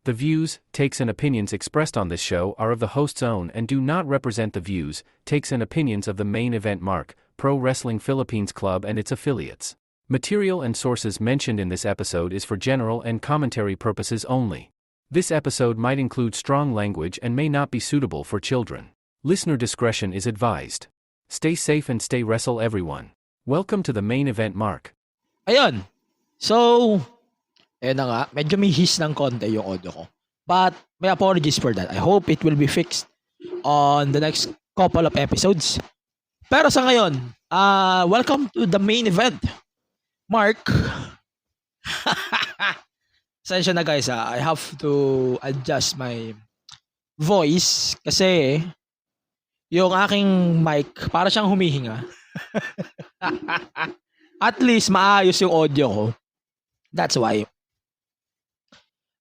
The views, takes and opinions expressed on this show are of the host's own and do not represent the views, takes and opinions of the Main Event Mark, Pro Wrestling Philippines Club and its affiliates. Material and sources mentioned in this episode is for general and commentary purposes only. This episode might include strong language and may not be suitable for children. Listener discretion is advised. Stay safe and stay wrestle everyone. Welcome to the Main Event Mark. Ayun. So, ayun na nga. Medyo may hiss ng konti yung audio ko. But, may apologies for that. I hope it will be fixed on the next couple of episodes. Pero sa ngayon, welcome to the main event. Mark. Sensya na guys, I have to adjust my voice kasi yung aking mic para siyang humihinga. At least maayos yung audio ko. That's why.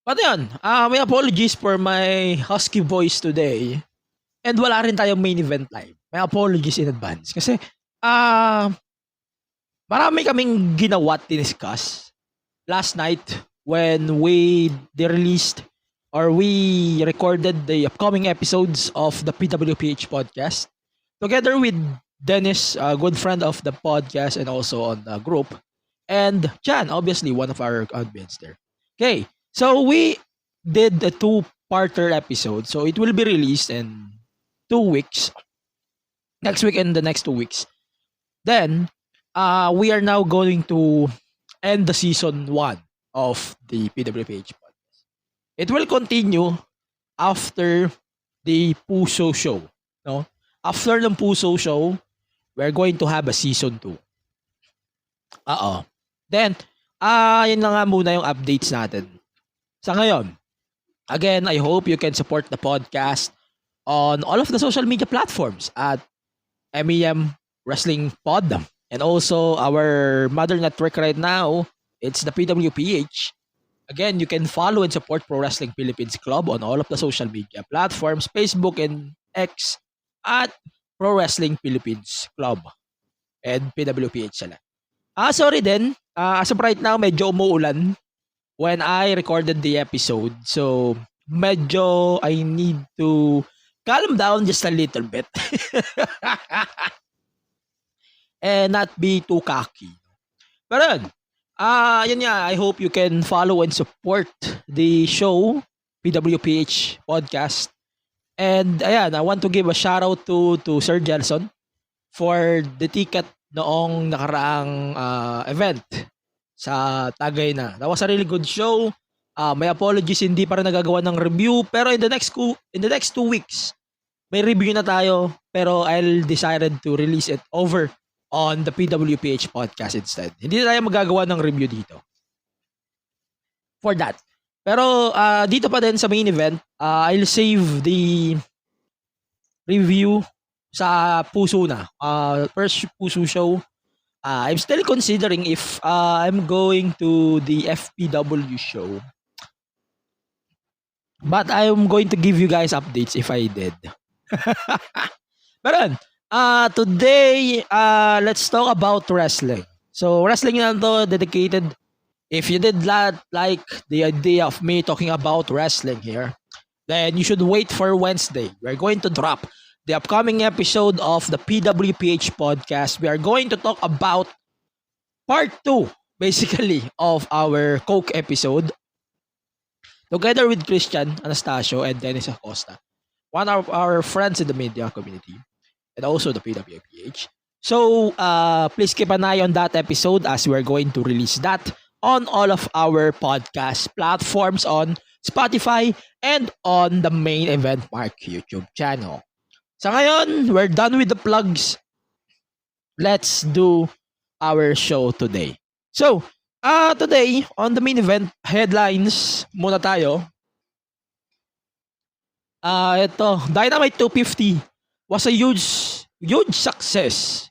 But yun, may apologies for my husky voice today. And wala rin tayong main event live. May apologies in advance. Kasi, marami kaming ginawa at discuss last night when we released or we recorded the upcoming episodes of the PWPH podcast together with Dennis, a good friend of the podcast and also on the group, and Jan, obviously one of our admins there. Okay, so we did a two-parter episode, so it will be released in 2 weeks, next week and the next 2 weeks. Then, we are now going to end the season 1 of the PWPH podcast. It will continue after the Puso show. No? After the Puso show, we're going to have a season 2. Then, yun na nga muna yung updates natin. Sa ngayon, again, I hope you can support the podcast on all of the social media platforms at MEM Wrestling Pod. And also, our mother network right now, it's the PWPH. Again, you can follow and support Pro Wrestling Philippines Club on all of the social media platforms, Facebook and X, at Pro Wrestling Philippines Club. And PWPH sila. Sorry din. As of right now, medyo umuulan when I recorded the episode. So, medyo I need to calm down just a little bit. And not be too cocky. Pero yun nga, I hope you can follow and support the show, PWPH Podcast. And ayan, I want to give a shout out to Sir Gelson for the ticket noong nakaraang event sa Tagay na. That was a really good show. May apologies, hindi pa rin nagagawa ng review. Pero in the next 2 weeks, may review na tayo. Pero I'll decided to release it over on the PWPH podcast instead. Hindi na tayo magagawa ng review dito. For that. Pero dito pa din sa main event, I'll save the review sa Puso na. First Puso show. I'm still considering if I'm going to the FPW show. But I'm going to give you guys updates if I did. Pero today, let's talk about wrestling. So, wrestling na to dedicated. If you did not like the idea of me talking about wrestling here, then you should wait for Wednesday. We're going to drop the upcoming episode of the PWPH podcast. We are going to talk about part 2, basically, of our Coke episode. Together with Christian Anastasio and Dennis Acosta, one of our friends in the media community, and also the PWPH. So, please keep an eye on that episode as we're going to release that on all of our podcast platforms on Spotify and on the Main Event Mark YouTube channel. Sa ngayon, we're done with the plugs. Let's do our show today. So, today, on the main event headlines, muna tayo. Ito, Dynamite 250 was a huge success.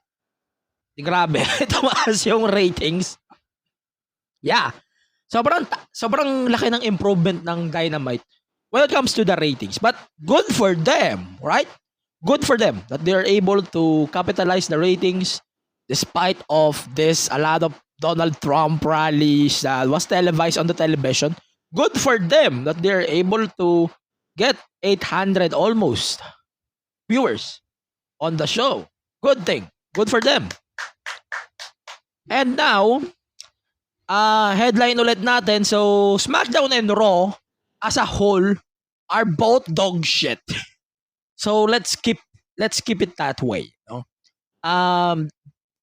Grabe, tumaas yung ratings. Yeah. Sobrang laki ng improvement ng Dynamite when it comes to the ratings. But good for them, right? Good for them that they are able to capitalize the ratings despite of this a lot of Donald Trump rallies that was televised on the television good for them that they're able to get 800 almost viewers on the show. Good thing. Good for them. And now, headline ulit natin. So, SmackDown and Raw as a whole are both dog shit. So, let's keep it that way. No?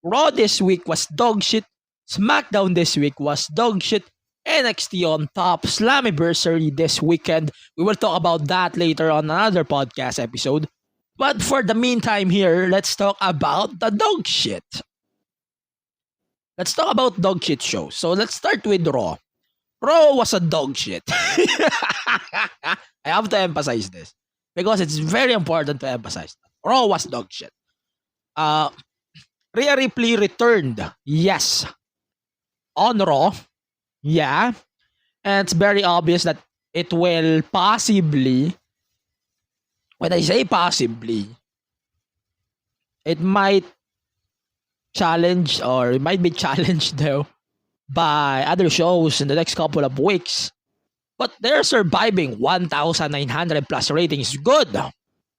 Raw this week was dog shit. SmackDown this week was dog shit. NXT on top. Slammiversary this weekend. We will talk about that later on another podcast episode. But for the meantime here, let's talk about the dog shit. Let's talk about dog shit shows. So let's start with Raw. Raw was a dog shit. I have to emphasize this because it's very important to emphasize that. Raw was dog shit. Rhea Ripley returned. Yes. On Raw. Yeah. And it's very obvious that it will possibly, when I say possibly, it might challenge or it might be challenged though by other shows in the next couple of weeks. But they're surviving 1,900 plus ratings. Good.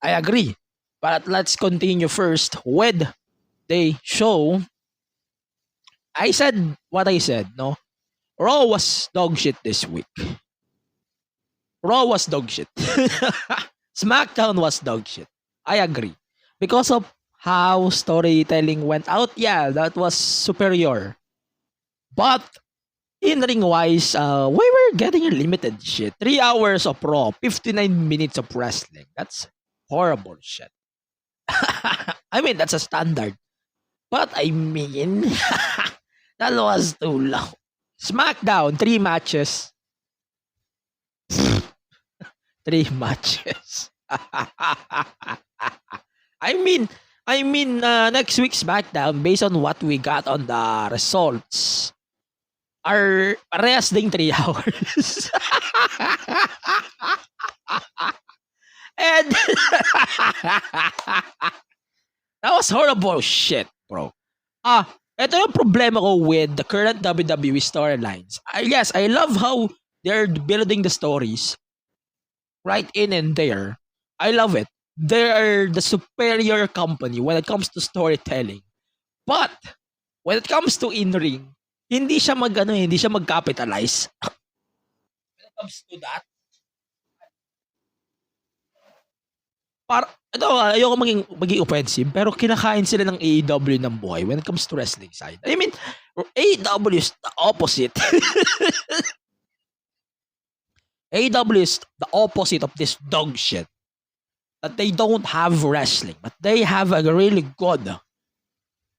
I agree. But let's continue first with the show. I said what I said, no? Raw was dog shit this week. Raw was dog shit. SmackDown was dog shit. I agree. Because of how storytelling went out, yeah, that was superior. But in-ring wise, we were getting a limited shit. 3 hours of Raw, 59 minutes of wrestling. That's horrible shit. I mean, that's a standard. But I mean, that was too long. SmackDown, 3 matches. 3 matches. I mean, next week's SmackDown, based on what we got on the results, are parehas ding 3 hours. And that was horrible shit, bro. Ito yung problema ko with the current WWE storylines. Yes, I love how they're building the stories right in and there. I love it. They are the superior company when it comes to storytelling. But when it comes to in-ring, hindi siya mag-capitalize. When it comes to that, ayoko maging offensive, pero kinakain sila ng AEW ng buhay when it comes to wrestling side. I mean, AEW is the opposite. AEW is the opposite of this dog shit. That they don't have wrestling, but they have a really good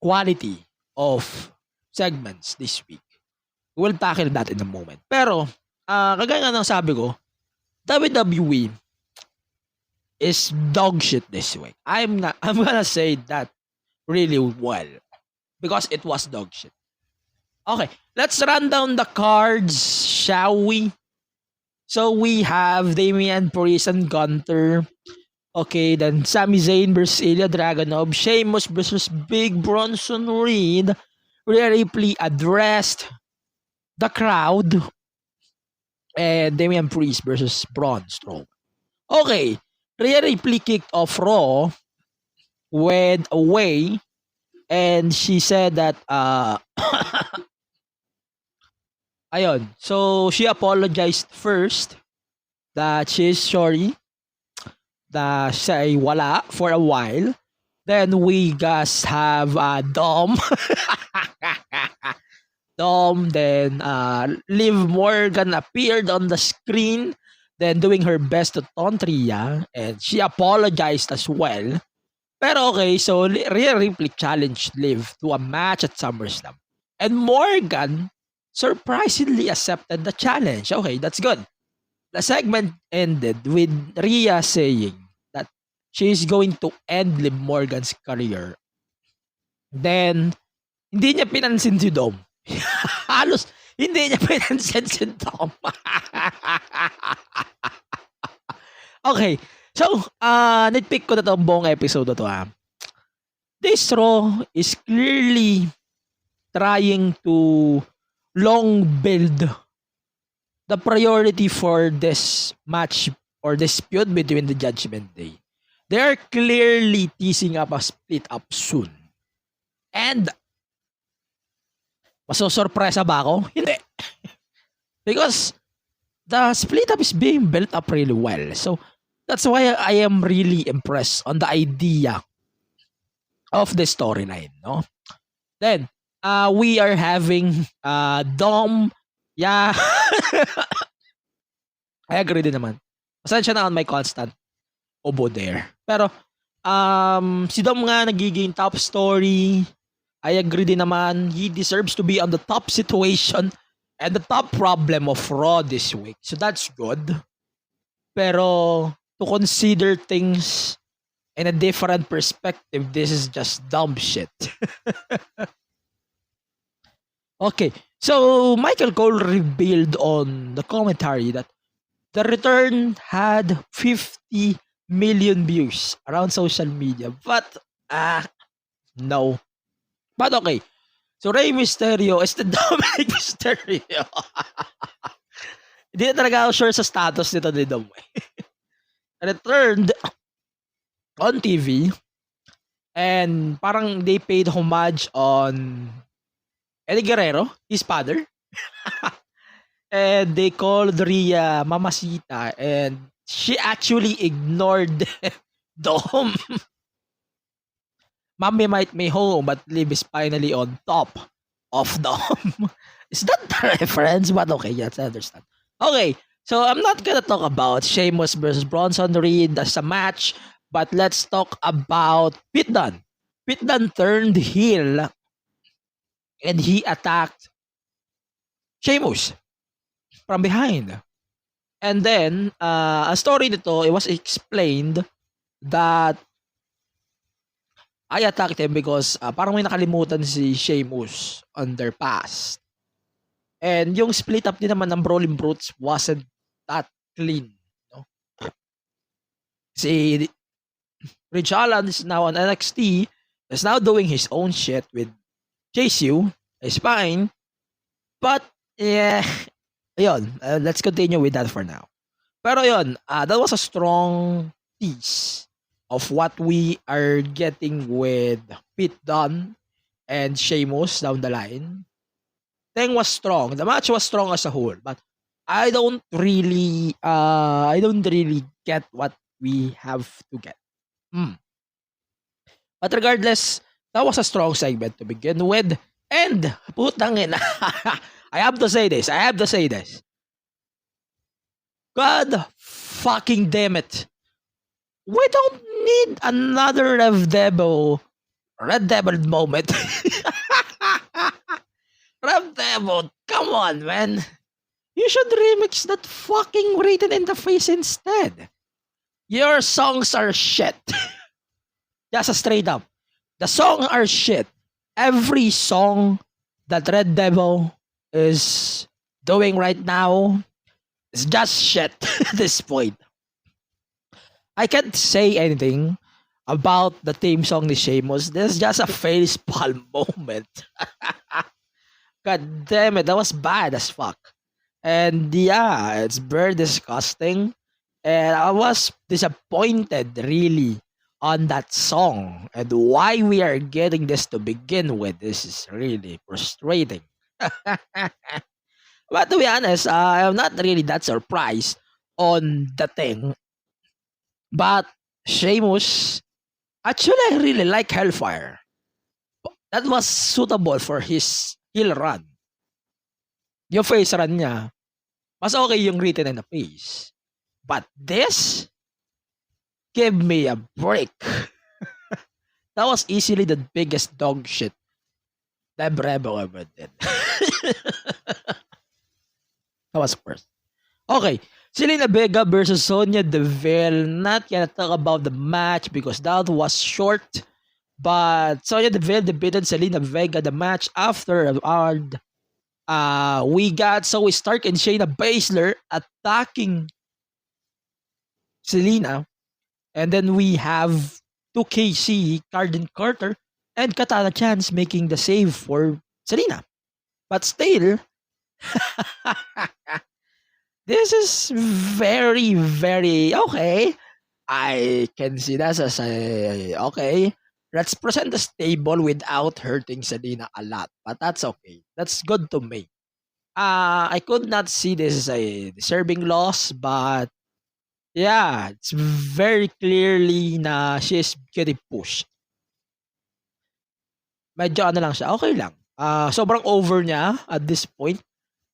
quality of segments this week. We'll tackle that in a moment. Pero, kagaya nga ng sabi ko, WWE is dog shit this week. I'm gonna say that really well because it was dog shit. Okay, let's run down the cards, shall we? So we have Damian Priest and Gunther. Okay, then Sami Zayn versus Ilya Dragunov, Sheamus versus Big Bronson Reed. Rhea Ripley addressed the crowd, and Damian Priest versus Braun Strowman. Okay. Rhea Ripley kicked off Raw, went away, and she said that, ayun, so she apologized first that she's sorry that siya ay wala for a while. Then we just have Dom. Dom, then Liv Morgan appeared on the screen. Then doing her best to taunt Rhea, and she apologized as well. Pero okay, so Rhea Ripley challenged Liv to a match at SummerSlam. And Morgan surprisingly accepted the challenge. Okay, that's good. The segment ended with Rhea saying that she's going to end Liv Morgan's career. Then, hindi niya pinansin si Dom. Halos, hindi niya pinansin si Dom. Okay, so, nitpick ko na itong buong episode na to. This Raw is clearly trying to long build the priority for this match or dispute between the Judgment Day. They are clearly teasing up a split up soon. And masosorpresa ba ako? Hindi. Because the split up is being built up really well. So that's why I am really impressed on the idea of the storyline, no? Then we are having Dom. Yeah. I agree din naman. Pasensya na on my constant obo there. Pero si Dom nga nagiging top story. I agree din naman. He deserves to be on the top situation and the top problem of Raw this week. So that's good. Pero to consider things in a different perspective, this is just dumb shit. Okay. So Michael Cole revealed on the commentary that the return had 50 million views around social media. But no. But okay. So Rey Mysterio is the Dominic Mysterio. Hindi na talaga ako sure sa status nito ni Dom. Returned on TV and parang they paid homage on Eddie Guerrero, his father. And they called Rhea Mamacita and she actually ignored Dom. Mommy might be home, but Liv is finally on top of Dom. Is that the reference? But okay, yes, I understand. Okay, so I'm not gonna talk about Sheamus versus Bronson Reed as a match, but let's talk about Pete Dunne. Pete Dunne turned heel and he attacked Sheamus from behind. And then, a story nito, it was explained that I attacked him because parang may nakalimutan si Sheamus on their past. And yung split up din naman ng Brawling Brutes wasn't that clean. No? Si Ridge Holland is now on NXT, is now doing his own shit with Chase U. It's fine. But, yeah, ayun, let's continue with that for now. Pero yun, that was a strong piece of what we are getting with Pete Dunne and Sheamus down the line. Thing was strong. The match was strong as a whole, but I don't really get what we have to get. But regardless, that was a strong segment to begin with. And putang ina, I have to say this. God fucking damn it. We don't need another Red Devil moment. Red Devil, come on, man. You should remix that fucking Written in the Face instead. Your songs are shit. Just straight up. The songs are shit. Every song that Red Devil is doing right now is just shit at this point. I can't say anything about the theme song ni Sheamus. This is just a facepalm moment. God damn it, that was bad as fuck. And yeah, it's very disgusting. And I was disappointed really on that song. And why we are getting this to begin with, this is really frustrating. But to be honest, I'm not really that surprised on the thing. But Sheamus, actually I really like Hellfire. That was suitable for his heel run. Yung face run niya, mas okay yung Written in the Face. But this, give me a break. That was easily the biggest dog shit that Bravo ever did. That was first. Okay, Zelina Vega versus Sonya Deville. Not gonna talk about the match because that was short. But Sonya Deville defeated Zelina Vega the match after we got Zoe Stark and Shayna Baszler attacking Zelina. And then we have 2KC, Carden Carter, and Katana Chance making the save for Zelina. But still, This is very, very okay. I can see that as a okay. Let's present the stable without hurting Selena a lot, but that's okay. That's good to me. I could not see this as a deserving loss, but yeah, it's very clearly na she's getting pushed. Medyo ano lang siya, okay lang. Sobrang over niya at this point.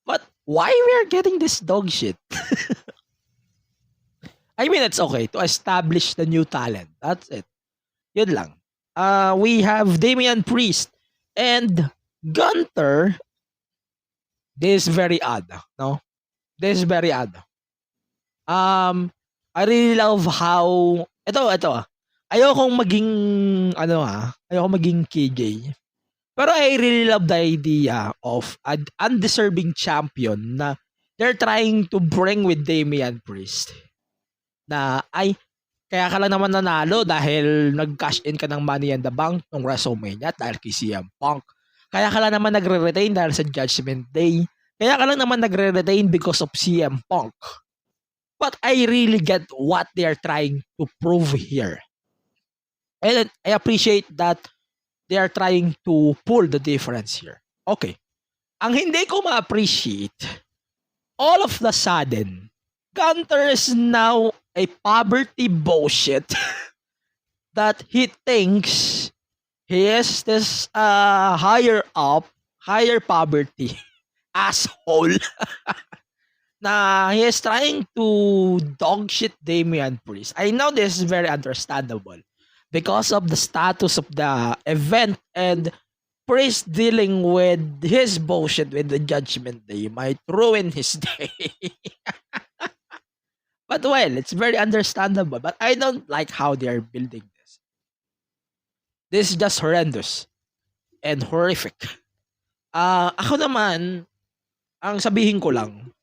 But why we're getting this dog shit? I mean, it's okay to establish the new talent. That's it. Yun lang. We have Damian Priest and Gunter. This is very odd, no? This is very odd. I really love how ito. Ayokong maging ayokong maging KJ. Pero I really love the idea of an undeserving champion na they're trying to bring with Damian Priest. Na kaya ka lang naman nanalo dahil nag-cash in ka ng Money in the Bank nung WrestleMania dahil kay CM Punk. Kaya ka lang naman nagre-retain dahil sa Judgment Day. Kaya ka lang naman nagre-retain because of CM Punk. But I really get what they are trying to prove here. And I appreciate that they are trying to pull the difference here. Okay. Ang hindi ko ma-appreciate, all of the sudden, Gunter is now a poverty bullshit that he thinks he is this higher poverty asshole na he is trying to dog shit Damian Priest. I know this is very understandable because of the status of the event and Priest dealing with his bullshit with the Judgment Day might ruin his day. But well, it's very understandable. But I don't like how they are building this. This is just horrendous and horrific. Ako naman, ang sabihin ko lang,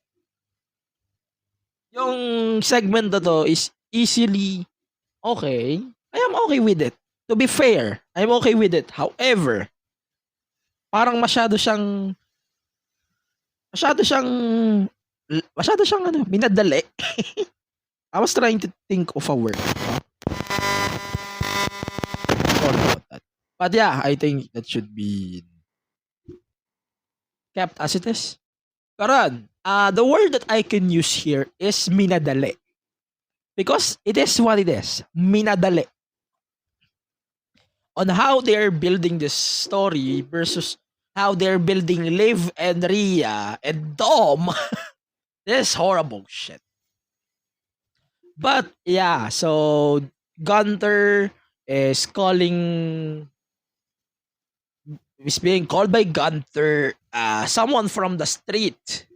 yung segment na to is easily okay. I am okay with it. To be fair, I'm okay with it. However, parang masyado siyang minadali. I was trying to think of a word. Sorry about that. But yeah, I think that should be kept as it is. Karan, the word that I can use here is minadali. Because it is what it is. Minadali. On how they're building this story versus how they're building Liv and Rhea and Dom. This is horrible shit. But yeah, so Gunter is being called by Gunter someone from the street.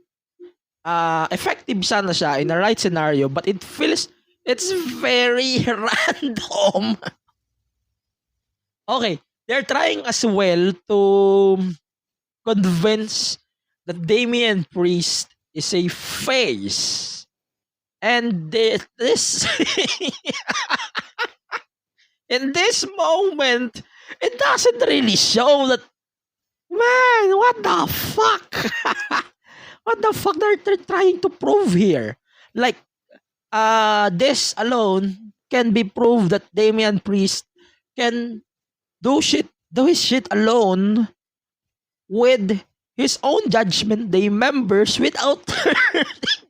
Effective sana siya in the right scenario, but it's very random. Okay, they're trying as well to convince that Damian Priest is a face. And this in this moment, it doesn't really show that, man, what the fuck? What the fuck they're trying to prove here? Like, this alone can be proved that Damian Priest can do his shit alone with his own Judgment Day members without hurting.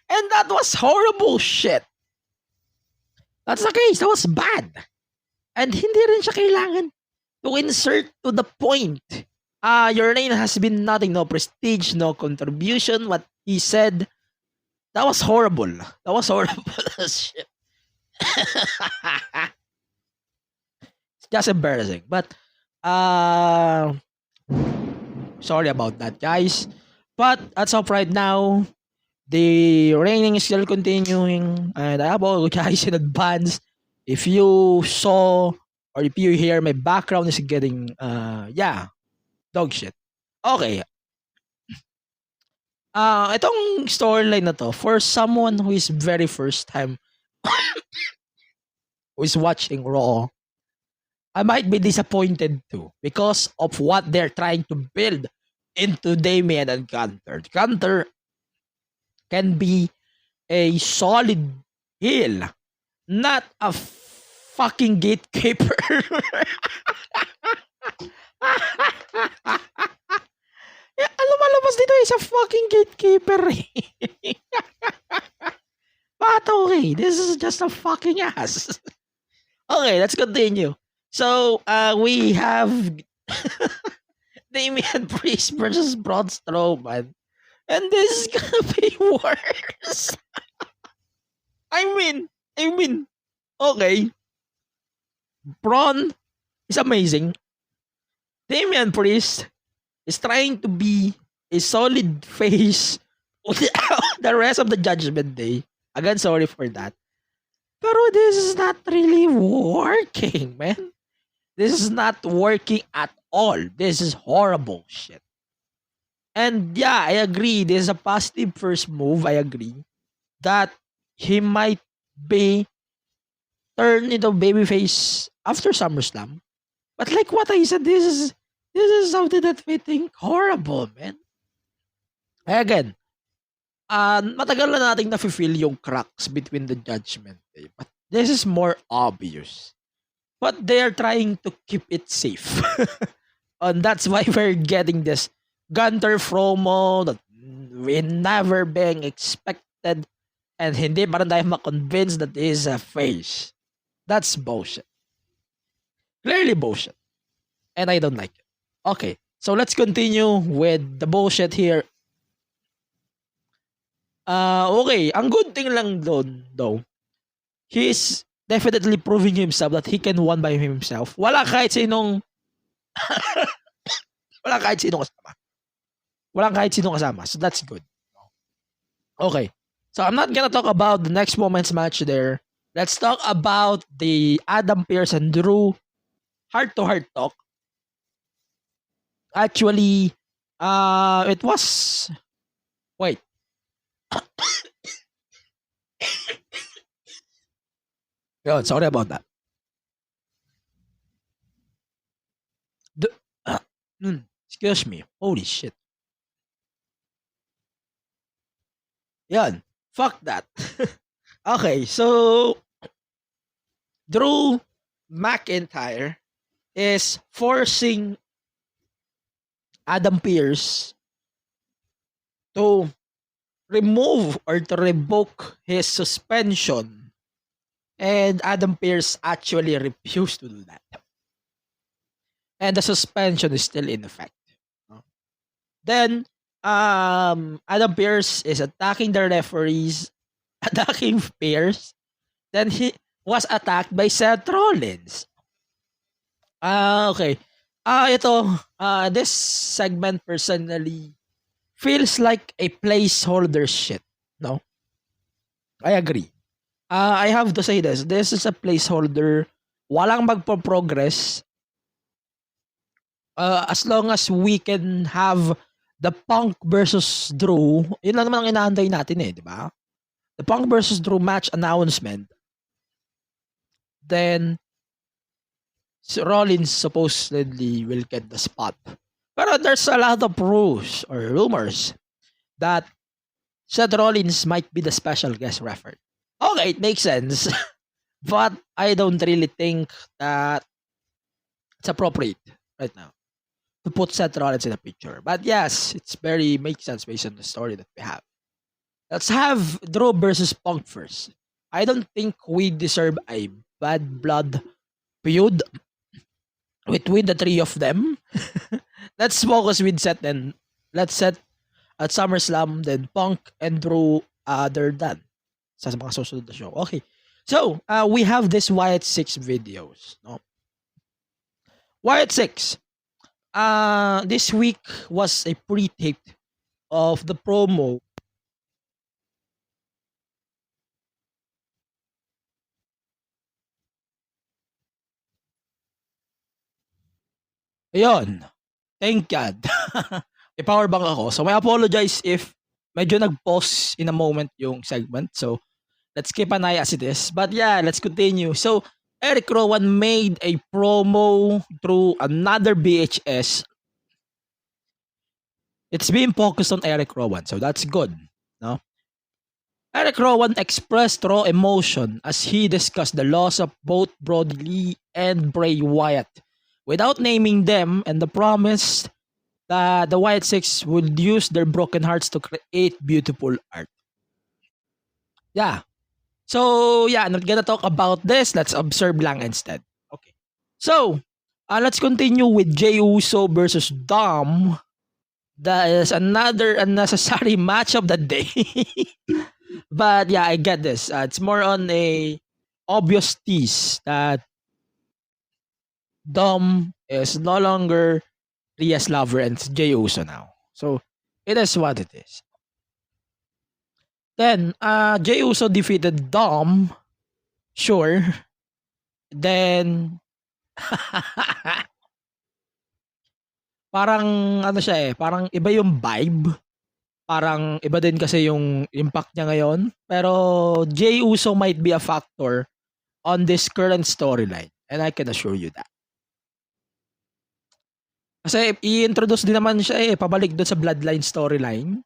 And that was horrible shit. That's the case. That was bad. And hindi rin siya kailangan to insert to the point. Your reign has been nothing, no prestige, no contribution. What he said, that was horrible. That was horrible shit. It's just embarrassing. But, sorry about that, guys. But as of right now, the reigning is still continuing, and I apologize in advance if you saw or if you hear my background is getting dog shit. Okay. Itong storyline na to, for someone who is very first time who is watching Raw, I might be disappointed too because of what they're trying to build into Damian and Gunter. Gunter can be a solid heel, not a fucking gatekeeper. Lumalabas dito is a fucking gatekeeper. But okay, this is just a fucking ass. Okay, let's continue. So, we have Damian Priest versus Braun Strowman. And this is gonna be worse. I mean, okay. Braun is amazing. Damian Priest is trying to be a solid face the rest of the Judgment Day. Again, sorry for that. Pero this is not really working, man. This is not working at all. This is horrible shit. And yeah, I agree. This is a positive first move. I agree that he might be turned into babyface after SummerSlam. But like what I said, this is something that we think horrible, man. Again, matagal na nating na-feel yung cracks between the Judgment Day. But this is more obvious. But they are trying to keep it safe. And that's why we're getting this Gunter promo that we never been expected. And hindi pa rin tayo ma-convince that he is a face. That's bullshit. Clearly bullshit. And I don't like it. Okay, so let's continue with the bullshit here. Okay, ang good thing lang doon, though, he is definitely proving himself that he can win by himself. Wala kahit sinong kasama. So that's good. Okay. So I'm not gonna talk about the next women's match there. Let's talk about the Adam Pearce and Drew heart-to-heart talk. Actually, it was... Wait. Yun, sorry about that. Excuse me. Holy shit. Yan. Fuck that. Okay, so Drew McIntyre is forcing Adam Pearce to remove or to revoke his suspension, and Adam Pearce actually refused to do that, and the suspension is still in effect. Then Adam Pearce is attacking the referees, attacking Pearce. Then he was attacked by Seth Rollins. Okay. This segment personally feels like a placeholder shit. No? I agree. I have to say this. This is a placeholder. Walang magpo-progress. As long as we can have the Punk versus Drew, yun lang naman ang inaantay natin di ba? The Punk versus Drew match announcement. Then, Rollins supposedly will get the spot. Pero there's a lot of rumors that Seth Rollins might be the special guest referee. Okay, it makes sense. But I don't really think that it's appropriate right now to put Seth Rollins in the picture. But yes, it's very makes sense based on the story that we have. Let's have Drew versus Punk first. I don't think we deserve a bad blood feud between the three of them. Let's focus with Seth and let's set at SummerSlam, then Punk and Drew, they're done. Sa mga susunod na show. Okay. So, we have this Wyatt 6 videos. No? Wyatt 6. This week was a pre-tape of the promo. Ayun. Thank God. May power bank ako. So, I apologize if medyo nag-pause in a moment yung segment. So, let's keep an eye as it is. But yeah, let's continue. So, Eric Rowan made a promo through another BHS it's being focused on Eric Rowan, so that's good. No? Eric Rowan expressed raw emotion as he discussed the loss of both Brody Lee and Bray Wyatt, without naming them, and the promise that the Wyatt Six would use their broken hearts to create beautiful art. Yeah. So, yeah, I'm not gonna talk about this. Let's observe lang instead. Okay. So, let's continue with Jey Uso versus Dom. That is another unnecessary match of the day. But yeah, I get this. It's more on a obvious tease that Dom is no longer Rhea's lover and it's Jey Uso now. So, it is what it is. Then, Jey Uso defeated Dom. Sure. Then, parang ano siya parang iba yung vibe. Parang iba din kasi yung impact niya ngayon. Pero Jey Uso might be a factor on this current storyline. And I can assure you that. Kasi i-introduce din naman siya pabalik doon sa Bloodline storyline.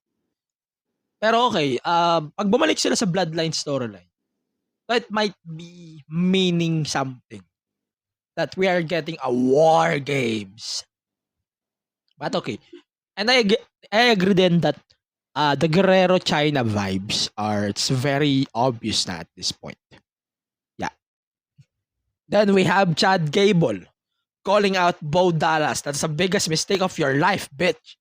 Pero okay, pag bumalik sila sa Bloodline storyline, that might be meaning something. That we are getting a War Games. But okay. And I agree then that the Guerrero China vibes it's very obvious na at this point. Yeah. Then we have Chad Gable calling out Bo Dallas. That's the biggest mistake of your life, bitch.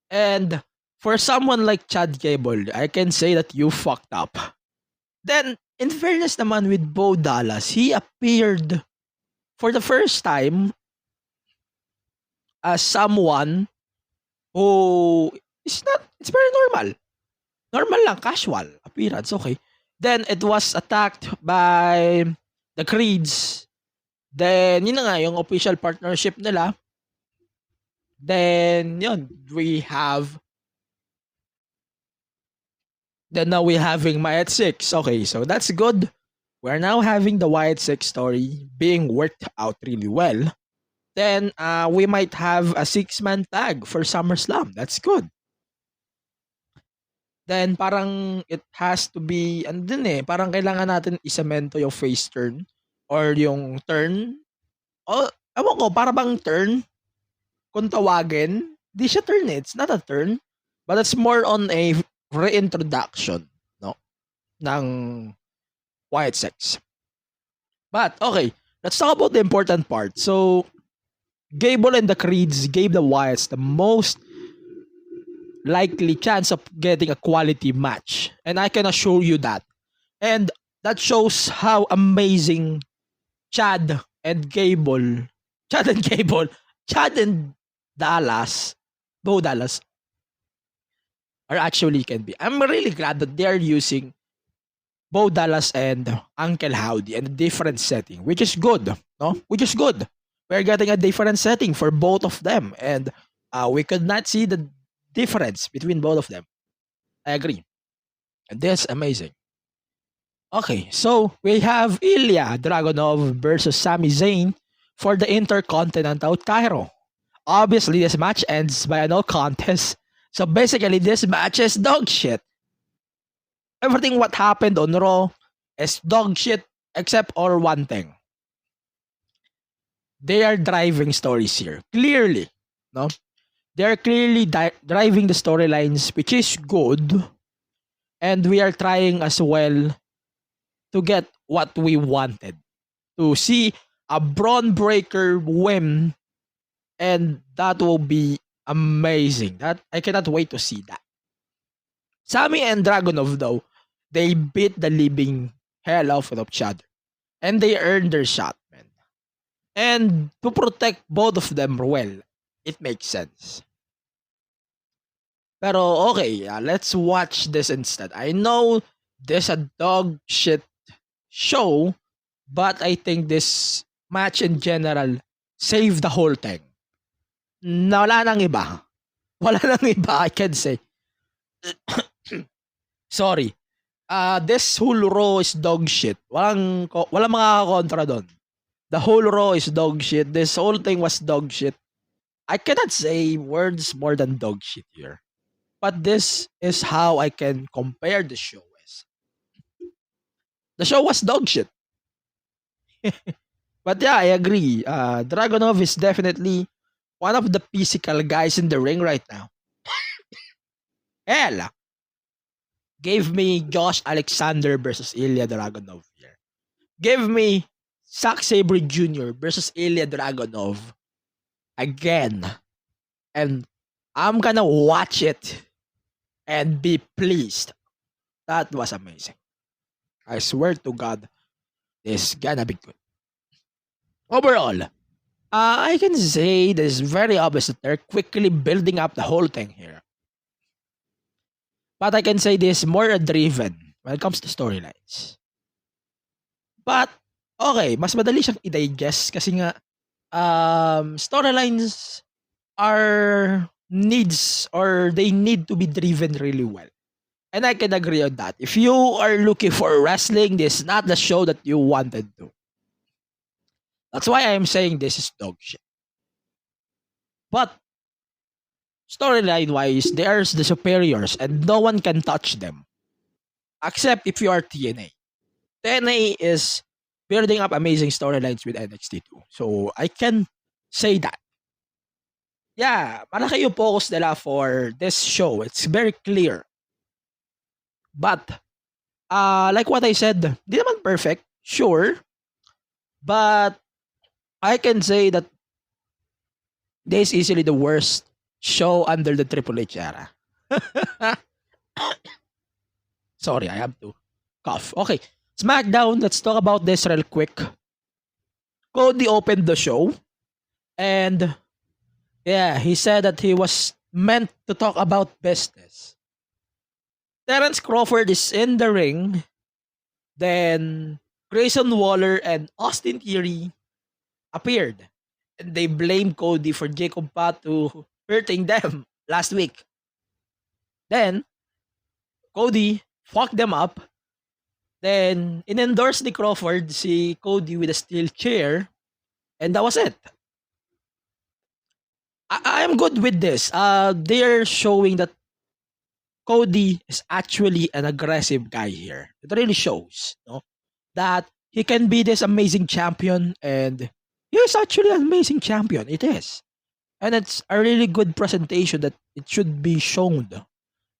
And for someone like Chad Gable, I can say that you fucked up. Then, in fairness naman with Bo Dallas, he appeared for the first time as someone who is not, it's very normal. Normal lang, casual appearance, okay. Then, it was attacked by the Creeds. Then, yun na nga, yung official partnership nila. Then, yun, then now we're having Wyatt Six. Okay, so that's good. We're now having the Wyatt Six story being worked out really well. Then, we might have a 6-man tag for SummerSlam. That's good. Then, parang it has to be, parang kailangan natin isemento yung face turn or yung turn. Oh, ewan ko, para bang turn? Kung tawagin, di siya turn it's not a turn, but it's more on a reintroduction, no, ng Wyatt Six. But, okay, let's talk about the important part. So, Gable and the Creeds gave the Wyatts the most likely chance of getting a quality match. And I can assure you that. And that shows how amazing Chad and Bo Dallas are actually can be. I'm really glad that they're using Bo Dallas and Uncle Howdy in a different setting, which is good, no? Which is good. We're getting a different setting for both of them, and we could not see the difference between both of them. I agree. And that's amazing. Okay, so we have Ilya Dragunov versus Sami Zayn for the Intercontinental title. Obviously, this match ends by a no contest. So basically, this match is dog shit. Everything what happened on Raw is dog shit except for one thing. They are driving stories here. Clearly, no? They are clearly driving the storylines, which is good. And we are trying as well to get what we wanted. To see a Braun Breaker win. And that will be amazing. That I cannot wait to see that. Sami and Dragunov, though, they beat the living hell out of each other. And they earned their shot, man. And to protect both of them well, it makes sense. Pero okay, let's watch this instead. I know this a dog shit show, but I think this match in general saved the whole thing. Wala nang iba. Wala nang iba, I can say. Sorry. This whole Raw is dog shit. Walang makakakontra doon. The whole Raw is dog shit. This whole thing was dog shit. I cannot say words more than dog shit here. But this is how I can compare the show as. The show was dog shit. But yeah, I agree. Dragonov is definitely one of the physical guys in the ring right now. Hell, gave me Josh Alexander versus Ilya Dragunov here. Give me Zack Sabre Jr. versus Ilya Dragunov again. And I'm gonna watch it and be pleased. That was amazing. I swear to God, this is gonna be good. Overall, I can say this is very obvious that they're quickly building up the whole thing here. But I can say this more driven when it comes to storylines. But, okay, mas madali siyang i-digest kasi nga, storylines are needs or they need to be driven really well. And I can agree on that. If you are looking for wrestling, this is not the show that you wanted to. That's why I am saying this is dog shit. But, storyline wise, there's the superiors and no one can touch them. Except if you are TNA. TNA is building up amazing storylines with NXT 2. So, I can say that. Yeah, malaki yung focus nila for this show. It's very clear. But, like what I said, di naman perfect, sure. But, I can say that this is easily the worst show under the Triple H era. Sorry, I have to cough. Okay, SmackDown, let's talk about this real quick. Cody opened the show. And, yeah, he said that he was meant to talk about business. Terence Crawford is in the ring. Then, Grayson Waller and Austin Theory appeared. And they blamed Cody for Jacob Fatu hurting them last week. Then, Cody fucked them up. Then, in-endorse ni Crawford si Cody with a steel chair. And that was it. I'm good with this. They're showing that Cody is actually an aggressive guy here. It really shows, no, that he can be this amazing champion, and he is actually an amazing champion. It is, and it's a really good presentation that it should be shown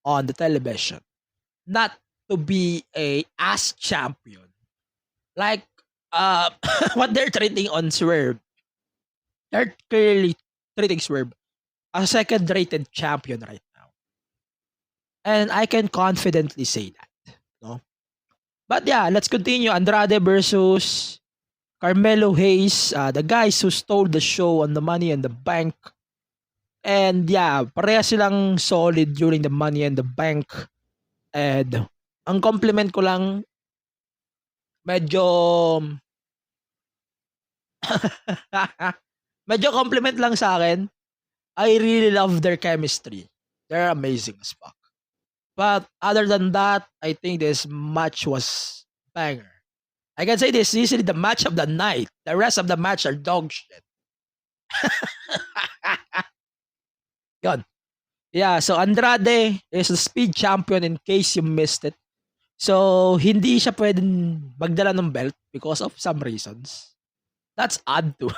on the television, not to be a ass champion like what they're treating on Swerve. They're clearly treating Swerve as a second-rated champion right now. And I can confidently say that. No? But yeah, let's continue. Andrade versus Carmelo Hayes, the guys who stole the show on the Money in the Bank. And yeah, pareha silang solid during the Money in the Bank. And ang compliment ko lang, medyo medyo compliment lang sa akin. I really love their chemistry. They're amazing as fuck. But other than that, I think this match was banger. I can say this is easily the match of the night. The rest of the match are dog shit. Yun. Yeah, so Andrade is the speed champion in case you missed it. So, hindi siya pwedeng magdala ng belt because of some reasons. That's odd too.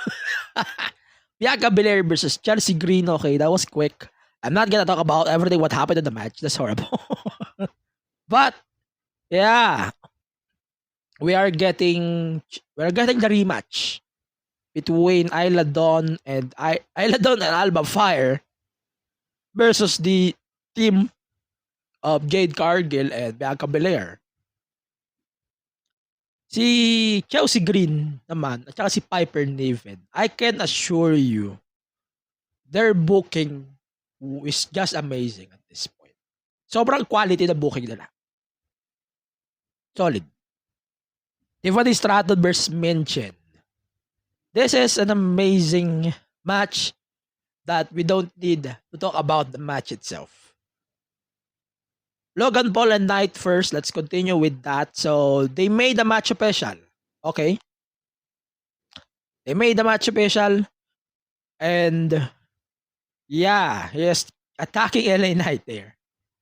Bianca Belair versus Chelsea Green. Okay, that was quick. I'm not gonna talk about everything what happened in the match. That's horrible. But yeah, we're getting the rematch between Isla Dawn and Alba Fire versus the team of Jade Cargill and Bianca Belair. Si Chelsea Green naman at saka si Piper Niven, I can assure you their booking is just amazing at this point. Sobrang quality na booking nila. Solid. Tiffany Stratton versus Minchen. This is an amazing match that we don't need to talk about the match itself. Logan Paul and Knight first. Let's continue with that. So, they made the match official. Okay. They made the match official. And Yeah, he is attacking LA Knight there,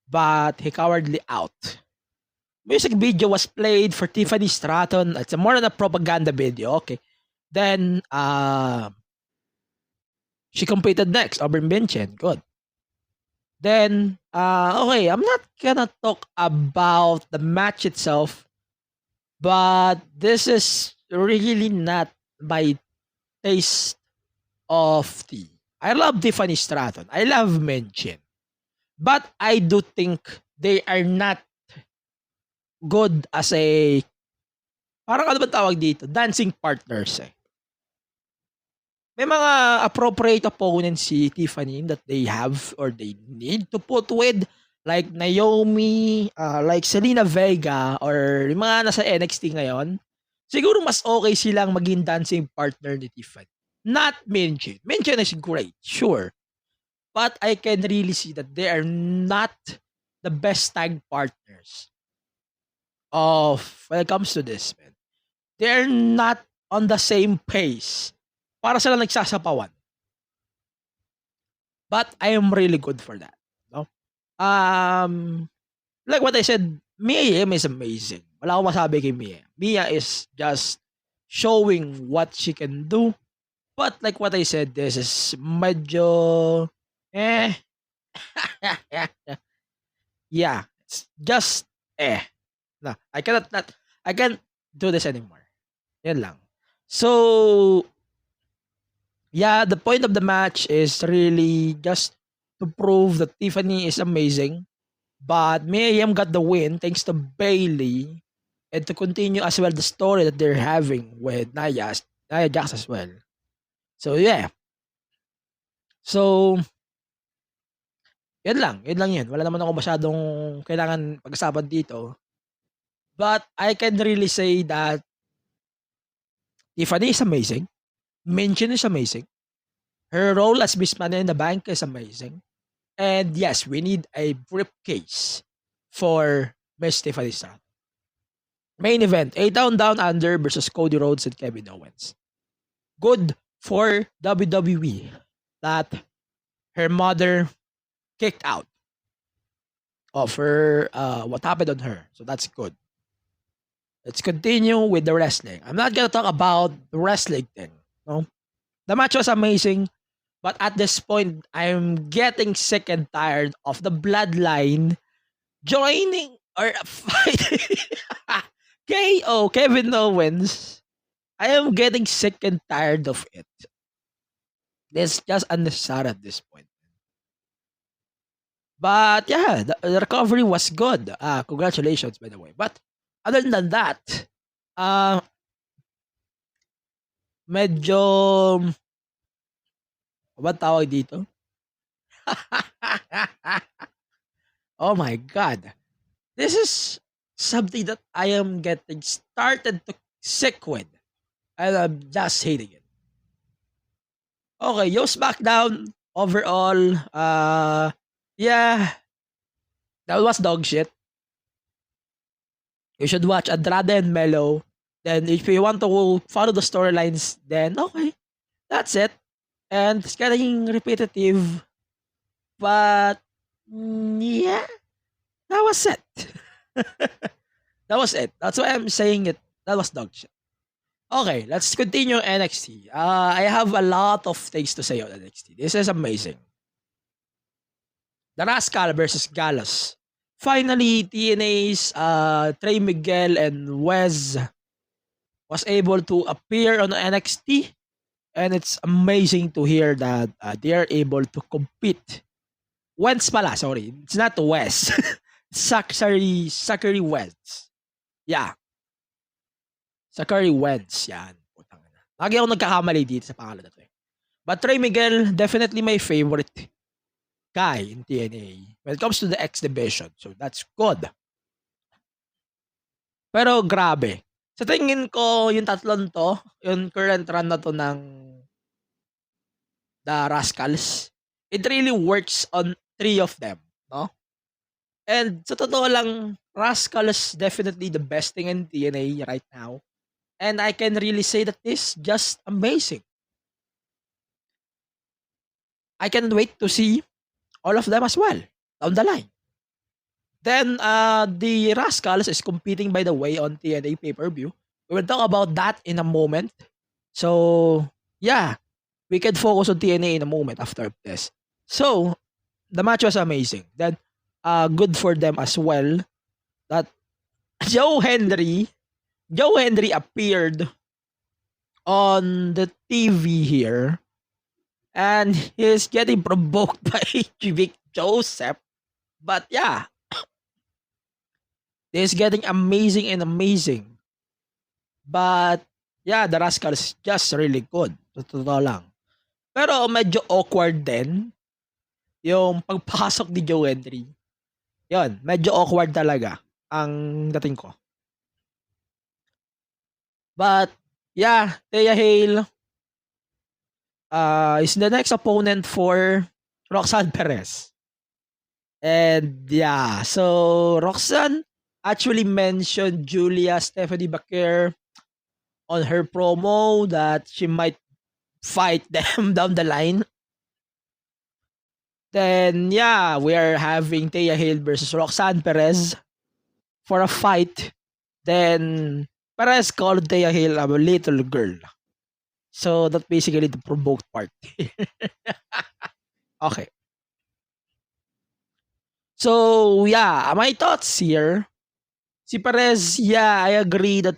but he cowardly out. Music video was played for Tiffany Stratton. It's more than a propaganda video. Okay. Then she competed next over Minchen. Good. Then okay, I'm not gonna talk about the match itself, but this is really not my taste of tea. I love Tiffany Stratton. I love Menchen. But I do think they are not good as a parang ano ba tawag dito? Dancing partners eh. May mga appropriate opponents si Tiffany that they have or they need to put with like Naomi, like Selena Vega or yung mga nasa NXT ngayon. Siguro mas okay silang maging dancing partner ni Tiffany. Not Minchin. Minchin is great, sure. But I can really see that they are not the best tag partners of when it comes to this, man. They're not on the same pace. Para sila nagsasapawan. But I am really good for that. No? Like what I said, Mia Yim is amazing. Wala akong masabi kay Mia. Mia is just showing what she can do. But like what I said, this is medyo yeah, it's just no, I can't do this anymore. Yan lang. So yeah, the point of the match is really just to prove that Tiffany is amazing. But Mia Yim got the win thanks to Bailey and to continue as well the story that they're having with Nia Jax as well. So yeah. So yan lang. Wala naman ako masyadong kailangan pag-usapan dito. But I can really say that Tiffany is amazing. Minchin is amazing. Her role as Miss Money in the Bank is amazing. And yes, we need a briefcase for Miss Tiffany Stratton. Main event, A Down Down Under versus Cody Rhodes and Kevin Owens. Good for WWE that her mother kicked out of her what happened on her. So that's good. Let's continue with the wrestling. I'm not gonna talk about the wrestling thing. No? The match was amazing, but at this point, I'm getting sick and tired of the bloodline joining or fighting KO, Kevin Owens. I am getting sick and tired of it. It's just unnecessary at this point. But yeah, the recovery was good. Congratulations, by the way. But other than that, medyo ba tawag dito? Oh my God. This is something that I am getting started to sick with. And I'm just hating it. Okay, yo SmackDown overall, yeah, that was dog shit. You should watch Andrade and Melo. Then if you want to follow the storylines, then okay, that's it. And it's getting repetitive, but yeah, that was it. That was it. That's why I'm saying it. That was dog shit. Okay, let's continue NXT. I have a lot of things to say on NXT. This is amazing. The Rascal versus Gallus. Finally, TNA's Trey Miguel and Wes was able to appear on NXT. And it's amazing to hear that they are able to compete. Wentz pala, sorry. It's not Wes. Zachary Wentz. Yeah. Zachary Wentz. Yan. Putang ina. Lagi ako nagkakamali dito sa pangalan na to. But Trey Miguel, definitely my favorite guy in TNA when it comes to the X Division. So that's good. Pero grabe. Sa tingin ko, yung tatlong to, yung current run na to ng the Rascals, it really works on 3 of them, no? And sa totoo lang, Rascals definitely the best thing in TNA right now. And I can really say that this just amazing. I can wait to see all of them as well down the line. Then, the Rascals is competing, by the way, on TNA pay-per-view. We will talk about that in a moment. So, yeah, we can focus on TNA in a moment after this. So, the match was amazing. Then, good for them as well that Joe Hendry appeared on the TV here, and he's getting provoked by Vic Joseph. But yeah, this is getting amazing. But yeah, the Rascals just really good. Totoo lang. Pero medyo awkward din yung pagpasok ni Joe Hendry. Yun, medyo awkward talaga ang dating ko. But yeah, Thea Hale is the next opponent for Roxanne Perez. And yeah, so Roxanne actually mentioned Julia Stephanie Baker on her promo that she might fight them down the line. Then yeah, we are having Thea Hale versus Roxanne Perez for a fight. Then Perez called Thea Hale a little girl. So that's basically the provoked part. Okay. So yeah, my thoughts here. Si Perez, yeah, I agree that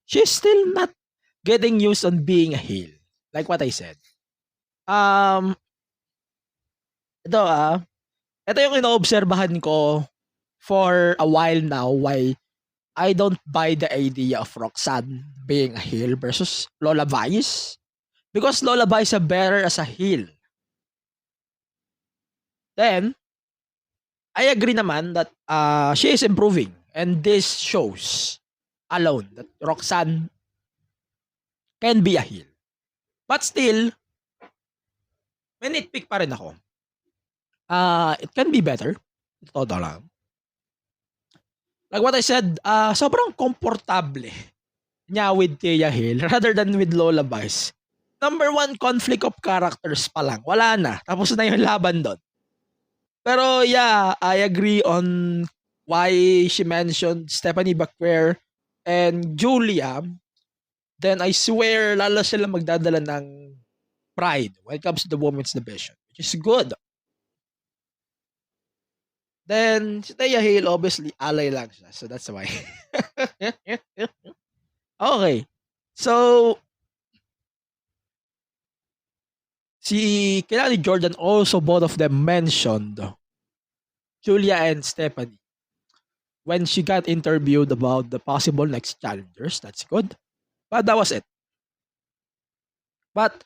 she's still not getting used on being a heel. Like what I said. Ito ito yung inoobserbahan ko for a while now why I don't buy the idea of Roxanne being a heel versus Lola Vice. Because Lola Vice is better as a heel. Then, I agree naman that she is improving. And this shows alone that Roxanne can be a heel. But still, may nitpick pa rin ako. It can be better. Todo lang. Like what I said, sobrang komportable niya with Thea Hale rather than with Lola Vice. Number 1, conflict of characters pa lang. Wala na. Tapos na yung laban doon. Pero yeah, I agree on why she mentioned Stephanie Baker and Julia. Then I swear, lalo sila magdadala ng pride when it comes to the women's division. Which is good. Then, si Thea Hale, obviously, ally lang siya. So, that's why. Okay. So, si Kelani Jordan, also both of them mentioned Julia and Stephanie when she got interviewed about the possible next challengers. That's good. But that was it. But,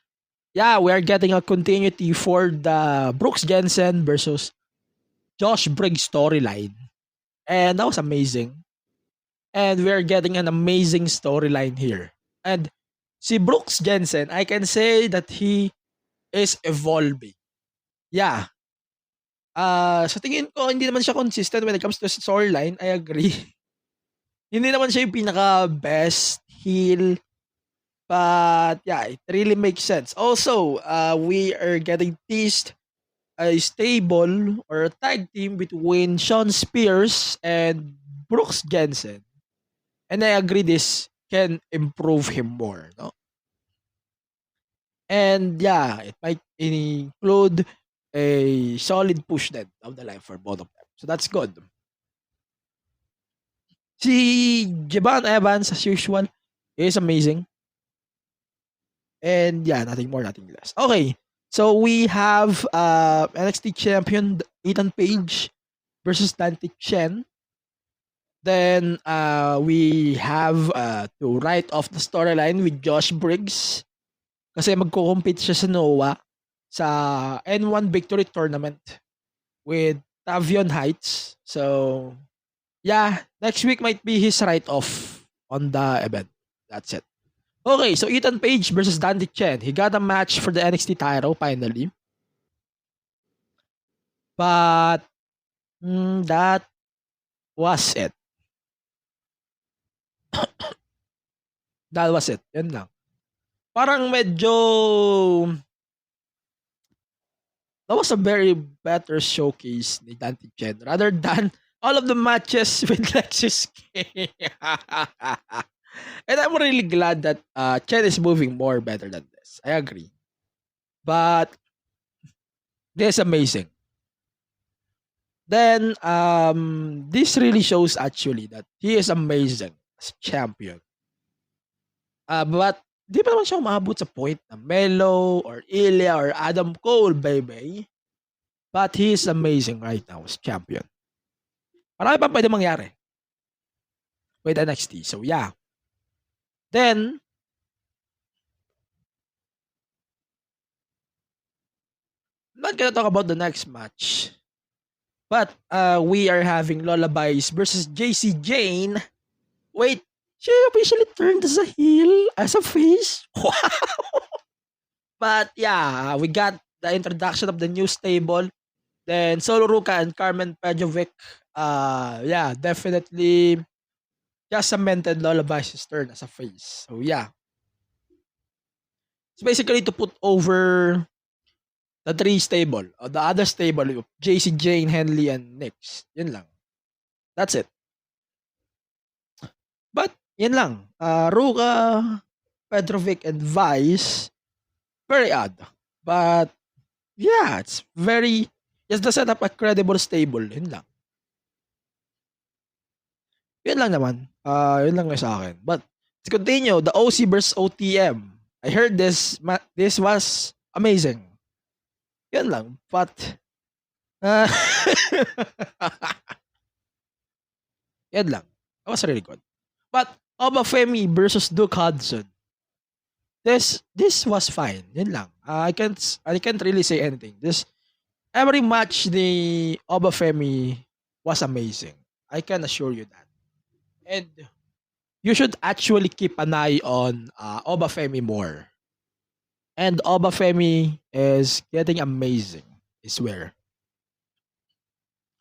yeah, we are getting a continuity for the Brooks Jensen versus Josh Briggs storyline. And that was amazing. And we're getting an amazing storyline here. And si Brooks Jensen, I can say that he is evolving. Yeah. Sa tingin ko, hindi naman siya consistent when it comes to storyline. I agree. Hindi naman siya yung pinaka-best heel. But yeah, it really makes sense. Also, we are getting teased a stable or a tag team between Sean Spears and Brooks Jensen. And I agree this can improve him more, no? And yeah, it might include a solid push then down the line for both of them. So that's good. Si Javon Evans, as usual, is amazing. And yeah, nothing more, nothing less. Okay, so we have NXT champion Ethan Page versus Dante Chen. Then we have to write off the storyline with Josh Briggs kasi magko-compete siya sa Noah sa N1 Victory Tournament with Tavion Heights. So yeah, next week might be his write-off on the event. That's it. Okay, so Ethan Page versus Dante Chen. He got a match for the NXT title finally. But that was it. That was it. Yun lang. Parang medyo that was a very better showcase ni Dante Chen rather than all of the matches with Lexus King. And I'm really glad that Chen is moving more better than this. I agree. But this is amazing. Then this really shows actually that he is amazing as champion. But di pa naman siya umabot sa point na Melo or Ilya or Adam Cole, baby. But he is amazing right now as champion. Marami pa pwede mangyari with NXT. So yeah. Then, I'm not gonna talk about the next match. But we are having Lullabies versus JC Jane. Wait, she officially turned as a heel, as a face. Wow. But yeah, we got the introduction of the new stable. Then Solo Ruka and Carmen Pejovic. Yeah, definitely just cemented Lullabies' turn as a face. So yeah. It's basically to put over the three stable. Or the other stable of JC Jane, Henley, and Nyx. Yun lang. That's it. But, yun lang. Ruka, Petrovic, and Vice, very odd. But, yeah, it's very, just to set up a credible stable. Yun lang. Yun lang naman. Yun lang sa akin. But, to continue, the OC versus OTM. I heard this was amazing. Yun lang. But, yun lang. It was really good. But, Obafemi versus Duke Hudson. This was fine. Yun lang. I can't really say anything. Every match the Obafemi was amazing. I can assure you that. And you should actually keep an eye on Obafemi more. And Obafemi is getting amazing, I swear.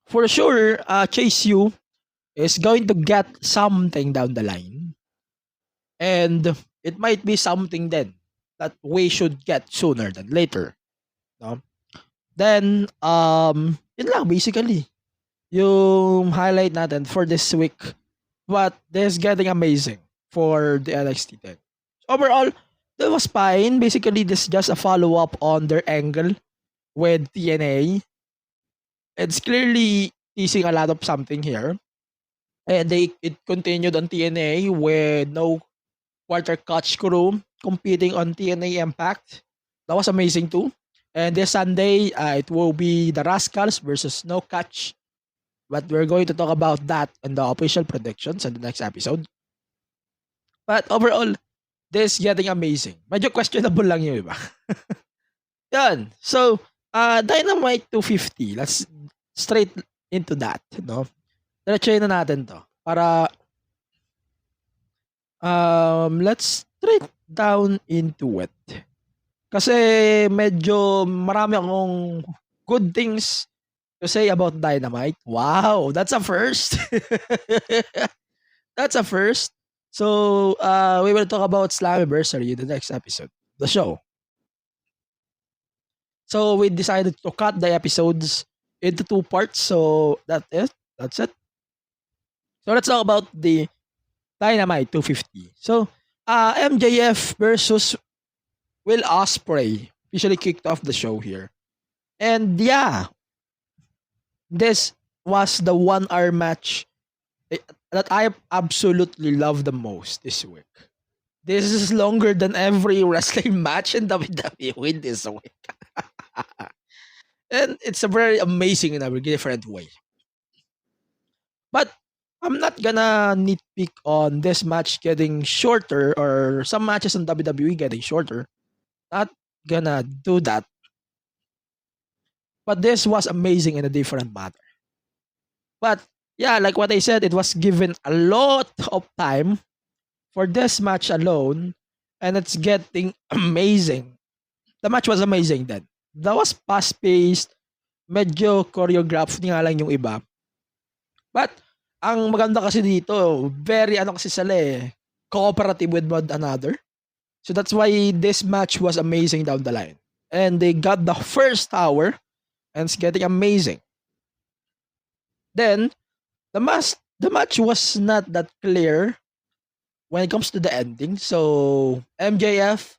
For sure, Chase U is going to get something down the line. And it might be something then that we should get sooner than later. No? Then, yun lang, basically. Yung highlight natin for this week. But this is getting amazing for the NXT 10. Overall, that was fine. Basically, this is just a follow-up on their angle with TNA. It's clearly teasing a lot of something here. And it continued on TNA with no Quarter Catch crew competing on TNA Impact. That was amazing too. And this Sunday, it will be the Rascals versus No Catch. But we're going to talk about that in the official predictions in the next episode. But overall, this is getting amazing. Medyo questionable lang yung iba. Yan. So, Dynamite 250. Let's straight into that. No? Diretsahin na natin to. Para, let's straight down into it. Kasi medyo marami akong good things to say about Dynamite. Wow, that's a first. That's a first. So, we will talk about Slammiversary in the next episode, the show. So, we decided to cut the episodes into 2 parts. So, that's it. So, let's talk about the Dynamite 250. So, MJF versus Will Ospreay officially kicked off the show here. And yeah, this was the 1-hour match that I absolutely love the most this week. This is longer than every wrestling match in WWE this week. And it's a very amazing in a different way. But I'm not gonna nitpick on this match getting shorter or some matches in WWE getting shorter. Not gonna do that. But this was amazing in a different manner. But yeah, like what I said, it was given a lot of time for this match alone, and it's getting amazing. The match was amazing then. That was fast-paced, medyo choreographed nga lang yung iba. But ang maganda kasi dito, very kasi sila cooperative with one another. So that's why this match was amazing down the line. And they got the first hour and it's getting amazing. Then the match was not that clear when it comes to the ending. So MJF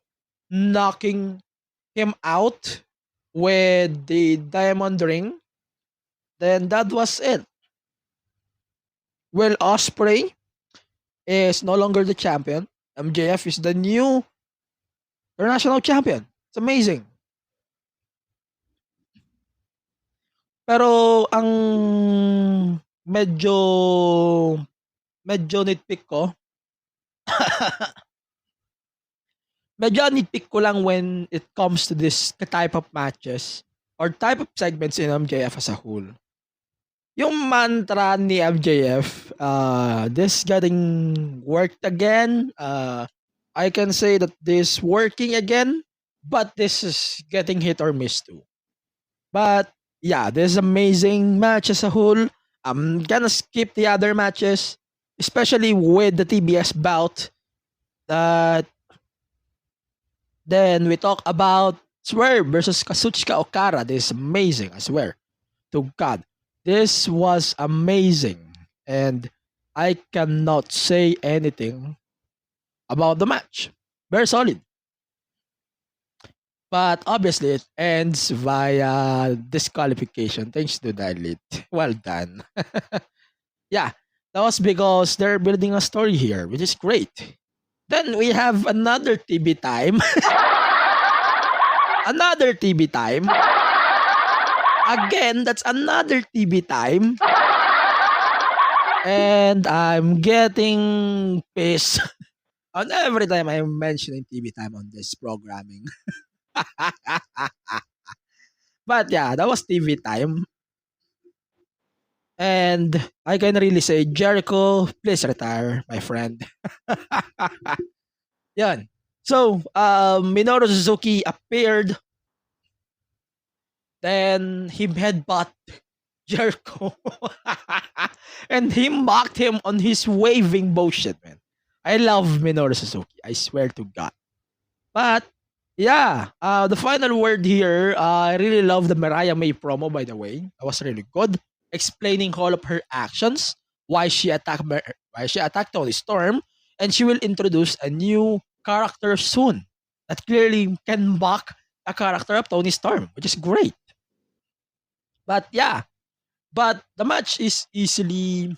knocking him out with the diamond ring. Then that was it. Well, Osprey is no longer the champion. MJF is the new international champion. It's amazing. Pero ang medyo nitpick ko medyo nitpick ko lang when it comes to this type of matches or type of segments in MJF as a whole. Yung mantra ni MJF, this getting worked again. I can say that this working again, but this is getting hit or miss too. But yeah, this amazing match as a whole. I'm gonna skip the other matches, especially with the TBS bout. That then we talk about Swerve versus Kazuchika Okada. This is amazing, I swear to God. This was amazing, and I cannot say anything about the match. Very solid. But obviously, it ends via disqualification thanks to the Elite. Well done. Yeah, that was because they're building a story here, which is great. Then we have another TB time. Another TB time. Again, that's another TB time. And I'm getting pissed on every time I'm mentioning TB time on this programming. But yeah, that was TV time. And I can really say, Jericho, please retire, my friend. Yan. So, Minoru Suzuki appeared. Then he headbutt Jericho. And he mocked him on his waving motion, man. I love Minoru Suzuki. I swear to God. But, yeah, the final word here, I really love the Mariah May promo, by the way. That was really good. Explaining all of her actions, why she attacked Toni Storm, and she will introduce a new character soon that clearly can mock a character of Toni Storm, which is great. But yeah, but the match is easily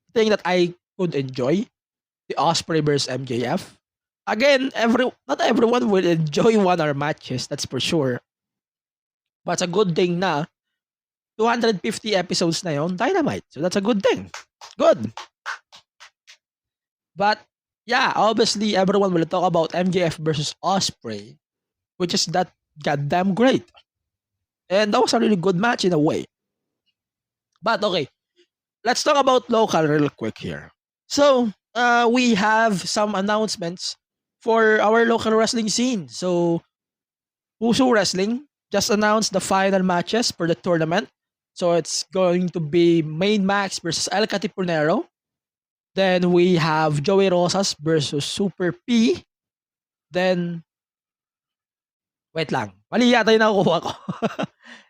the thing that I could enjoy. The Osprey versus MJF. Again, not everyone will enjoy 1-hour matches, that's for sure. But it's a good thing na 250 episodes na yon Dynamite. So that's a good thing. Good. But yeah, obviously everyone will talk about MJF versus Osprey, which is that goddamn great. And that was a really good match in a way. But okay, let's talk about local real quick here. So we have some announcements for our local wrestling scene. So Uso Wrestling just announced the final matches for the tournament. So it's going to be Main Max versus El Catipunero. Then we have Joey Rosas versus Super P. Then, wait lang. Mali yata yung nakuha ko.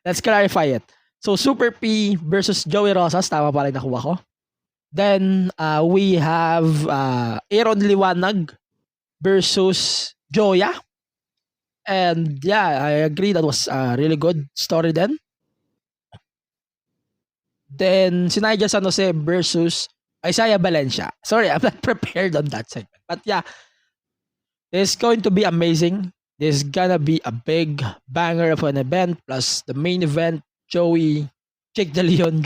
Let's clarify it. So Super P versus Joey Rosas. Tama pala yung nakuha ko. Then, we have Aaron Liwanag versus Joya. And yeah, I agree that was a really good story then. Then, Sinaya San Jose versus Isaiah Valencia. Sorry, I'm not prepared on that segment. But yeah, it's going to be amazing. This is gonna be a big banger of an event. Plus the main event, Jake De Leon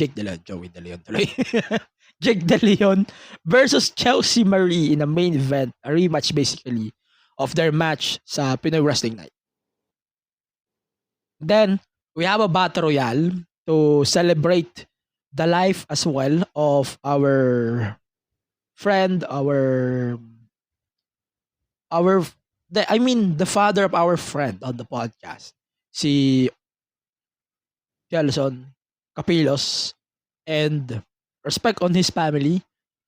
versus Chelsea Marie in a main event. A rematch basically of their match sa Pinoy Wrestling Night. Then, we have a Battle Royale to celebrate the life as well of our friend, the father of our friend on the podcast, si Gelson Capilos, and respect on his family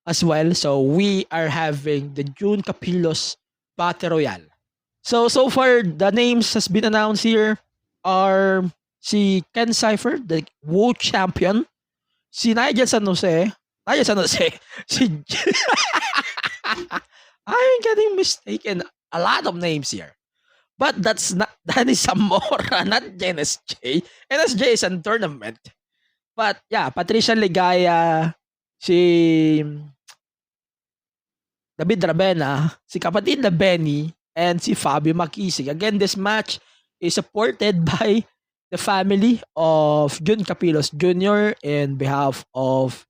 as well. So we are having the June Capilos Battle Royale. So far the names has been announced here are si Ken Cypher, the world champion, si Nigel San Jose, si I'm getting mistaken a lot of names here. But that is Zamora, not NSJ. NSJ is a tournament. But yeah, Patricia Ligaya, si David Ravena, si kapatid na Benny, and si Fabio Makisig. Again, this match is supported by the family of Jun Capilos Jr. in behalf of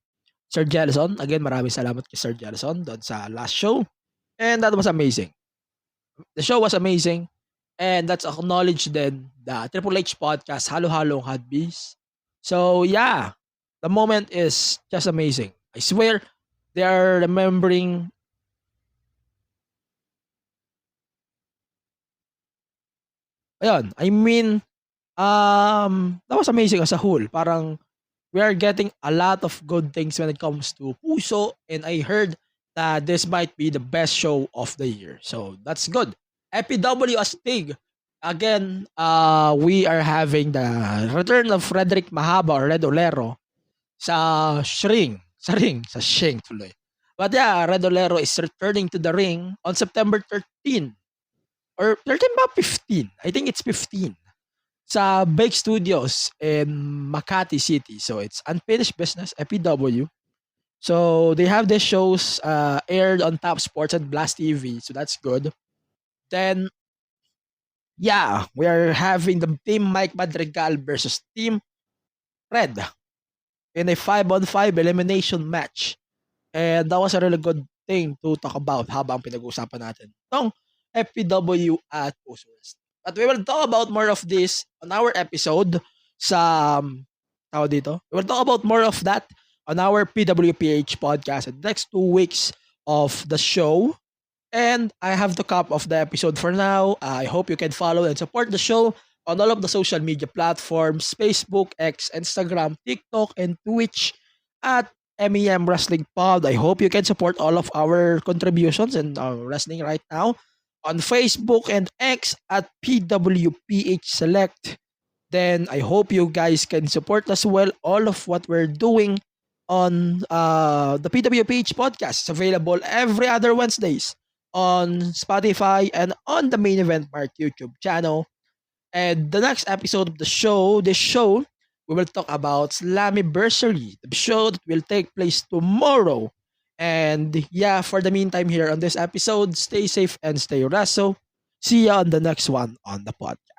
Sir Jelson. Again, maraming salamat kay Sir Jelson doon sa last show. And that was amazing. The show was amazing. And that's acknowledged then the Triple H podcast, Halo Halo Hotbees. So yeah, the moment is just amazing. I swear, they are remembering ayun, I mean, that was amazing as a whole. Parang, we are getting a lot of good things when it comes to Puso, and I heard that this might be the best show of the year. So, that's good. FPW as Tig. Again, we are having the return of Frederick Mahaba or Red Olero sa Shring. Sa Shing tuloy. But yeah, Red Olero is returning to the ring on September 13. Or 13 ba? 15. I think it's 15. Sa Bake Studios in Makati City. So it's Unfinished Business, FPW. So they have their shows aired on Top Sports and Blast TV. So that's good. Then, yeah, we are having the Team Mike Madrigal versus Team Red in a 5-on-5 elimination match. And that was a really good thing to talk about habang pinag-uusapan natin itong FPW at Puso Wrestling. But we will talk about more of this on our episode sa tawag dito. We will talk about more of that on our PWPH podcast in the next 2 weeks of the show. And I have to cap off the episode for now. I hope you can follow and support the show on all of the social media platforms, Facebook, X, Instagram, TikTok, and Twitch at MEM Wrestling Pod. I hope you can support all of our contributions and wrestling right now on Facebook and X at PWPH Select. Then I hope you guys can support as well all of what we're doing on the PWPH podcast. It's available every other Wednesdays on Spotify and on the Main Event Mark YouTube channel. And the next episode of the show, we will talk about Slammiversary, the show that will take place tomorrow. And yeah, for the meantime here on this episode, stay safe and stay wrestle. See ya on the next one on the podcast.